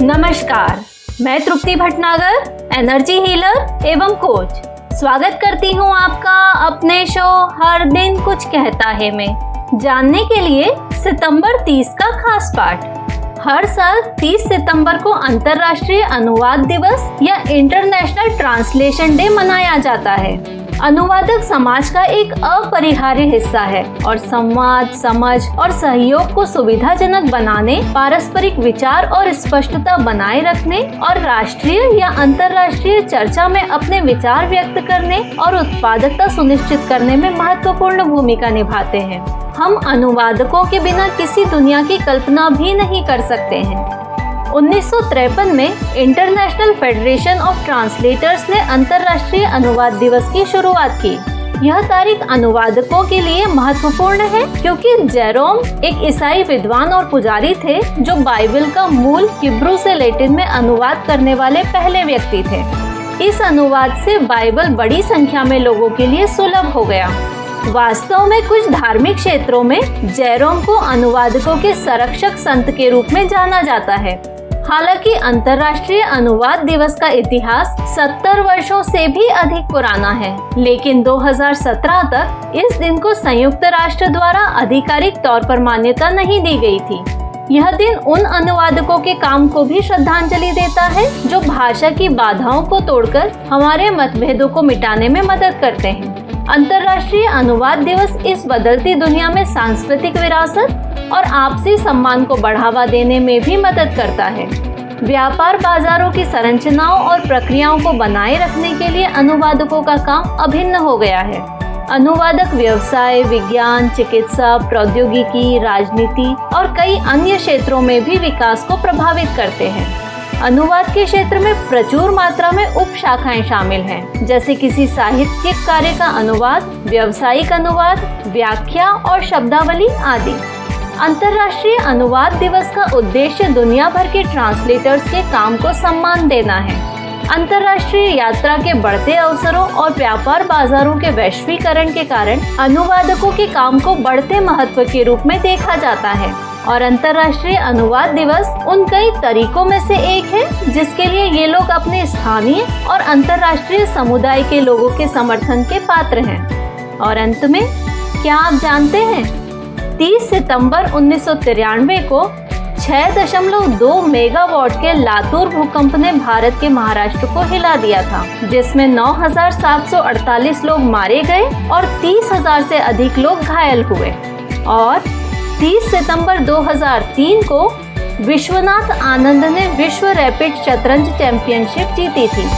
नमस्कार, मैं तृप्ति Bhatnagar, energy healer एवं कोच। स्वागत करती हूँ आपका अपने शो हर दिन कुछ कहता है में जानने के लिए सितंबर 30 का खास पाठ। हर साल 30 सितंबर को अंतर्राष्ट्रीय अनुवाद दिवस या इंटरनेशनल ट्रांसलेशन डे मनाया जाता है। अनुवादक समाज का एक अपरिहार्य हिस्सा है और संवाद, समझ और सहयोग को सुविधाजनक बनाने, पारस्परिक विचार और स्पष्टता बनाए रखने और राष्ट्रीय या अंतर्राष्ट्रीय चर्चा में अपने विचार व्यक्त करने और उत्पादकता सुनिश्चित करने में महत्वपूर्ण भूमिका निभाते हैं। हम अनुवादकों के बिना किसी दुनिया की कल्पना भी नहीं कर सकते हैं। 1953 में इंटरनेशनल फेडरेशन ऑफ ट्रांसलेटर्स ने अंतर्राष्ट्रीय अनुवाद दिवस की शुरुआत की। यह तारीख अनुवादकों के लिए महत्वपूर्ण है क्योंकि जेरोम एक ईसाई विद्वान और पुजारी थे जो बाइबल का मूल हिब्रू से लैटिन में अनुवाद करने वाले पहले व्यक्ति थे। इस अनुवाद से बाइबल बड़ी संख्या में लोगों के लिए सुलभ हो गया। वास्तव में कुछ धार्मिक क्षेत्रों में जेरोम को अनुवादकों के संरक्षक संत के रूप में जाना जाता है। हालांकि अंतर्राष्ट्रीय अनुवाद दिवस का इतिहास 70 वर्षों से भी अधिक पुराना है, लेकिन 2017 तक इस दिन को संयुक्त राष्ट्र द्वारा आधिकारिक तौर पर मान्यता नहीं दी गई थी। यह दिन उन अनुवादकों के काम को भी श्रद्धांजलि देता है जो भाषा की बाधाओं को तोड़कर हमारे मतभेदों को मिटाने में मदद करते हैं। अंतर्राष्ट्रीय अनुवाद दिवस इस बदलती दुनिया में सांस्कृतिक विरासत और आपसी सम्मान को बढ़ावा देने में भी मदद करता है। व्यापार बाजारों की संरचनाओं और प्रक्रियाओं को बनाए रखने के लिए अनुवादकों का काम अभिन्न हो गया है। अनुवादक व्यवसाय, विज्ञान, चिकित्सा, प्रौद्योगिकी, राजनीति और कई अन्य क्षेत्रों में भी विकास को प्रभावित करते हैं। अनुवाद के क्षेत्र में प्रचुर मात्रा में उप शाखाएं शामिल हैं, जैसे किसी साहित्यिक कार्य का अनुवाद, व्यावसायिक अनुवाद, व्याख्या और शब्दावली आदि। अंतर्राष्ट्रीय अनुवाद दिवस का उद्देश्य दुनिया भर के ट्रांसलेटर्स के काम को सम्मान देना है। अंतर्राष्ट्रीय यात्रा के बढ़ते अवसरों और व्यापार बाजारों के वैश्वीकरण के कारण अनुवादकों के काम को बढ़ते महत्व के रूप में देखा जाता है और अंतर्राष्ट्रीय अनुवाद दिवस उन कई तरीकों में से एक है जिसके लिए ये लोग अपने स्थानीय और अंतर्राष्ट्रीय समुदाय के लोगों के समर्थन के पात्र हैं। और अंत में, क्या आप जानते हैं 30 सितंबर 1993 को 6.2 मेगावाट के लातूर भूकंप ने भारत के महाराष्ट्र को हिला दिया था, जिसमें 9,748 लोग मारे गए और 30,000 से अधिक लोग घायल हुए। और 30 सितंबर 2003 को विश्वनाथ आनंद ने विश्व रैपिड शतरंज चैंपियनशिप जीती थी।